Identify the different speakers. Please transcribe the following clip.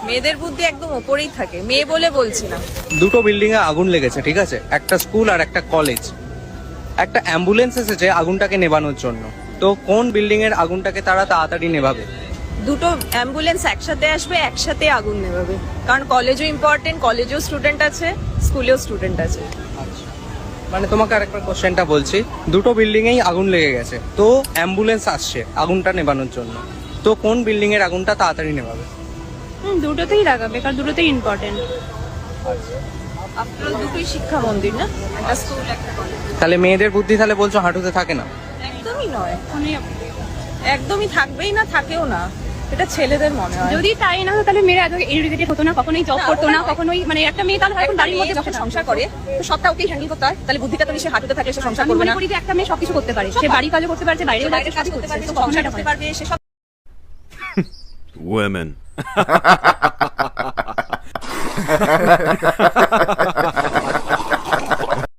Speaker 1: মেয়েদের বুদ্ধি একদম ওপরেই থাকে, মেয়ে বলে বলছি না।
Speaker 2: দুটো বিল্ডিং এ আগুন লেগেছে, ঠিক আছে, একটা স্কুল আর একটা কলেজ। একটা অ্যাম্বুলেন্স এসেছে আগুনটাকে নেভানোর জন্য। তো কোন বিল্ডিং এর আগুনটাকে তারা তাড়াতাড়ি নেভাবে?
Speaker 1: দুটো অ্যাম্বুলেন্স একসাথে আসবে, একসাথে আগুন নেভাবে, কারণ কলেজও ইম্পর্টেন্ট, কলেজেও স্টুডেন্ট আছে, স্কুলেও স্টুডেন্ট আছে।
Speaker 2: মানে তোমাকে আরেকবার কোশ্চেনটা বলছি, দুটো বিল্ডিং এই আগুন লেগে গেছে, তো অ্যাম্বুলেন্স আসছে আগুনটা নেভানোর জন্য। তো কোন বিল্ডিং এর আগুনটা তাড়াতাড়ি নেভাবে?
Speaker 3: দুটোতেই লাগাবে, কারণ দুটোতেই ইম্পর্টেন্ট।
Speaker 1: আপনারা দুটোই শিক্ষা মন্দির না, একটা স্কুল একটা কলেজ।
Speaker 2: তাহলে মেয়েদের বুদ্ধি তাহলে বলছো হাঁটুতে থাকে না?
Speaker 1: একদমই নয়, একদমই থাকবেই না, থাকেও না, এটা ছেলেদের মনে হয়।
Speaker 3: যদি তাই না হতো তাহলে মেয়েরা এত এডুকেটেড হতো না, কখনোই জব করতো না, কখনোই মানে একটা মেয়ে তাহলে এখন বাড়ির মধ্যে
Speaker 1: যখন সংসার করে তো সবটা ওকেই হ্যান্ডেল করতে হয়, তাহলে বুদ্ধিটা তো সে হাঁটুতে থাকলে সে সংসার
Speaker 3: আমি
Speaker 1: করবে
Speaker 3: মনে
Speaker 1: না।
Speaker 3: করি যে একটা মেয়ে সবকিছু করতে পারে, সে বাড়ি কাজও করতে পারছে, বাইরেও
Speaker 1: বাইরের কাজ করতে পারবে,
Speaker 3: তো
Speaker 1: সংসার
Speaker 3: কখনো
Speaker 1: করতে পারবে, সে সব
Speaker 4: Women.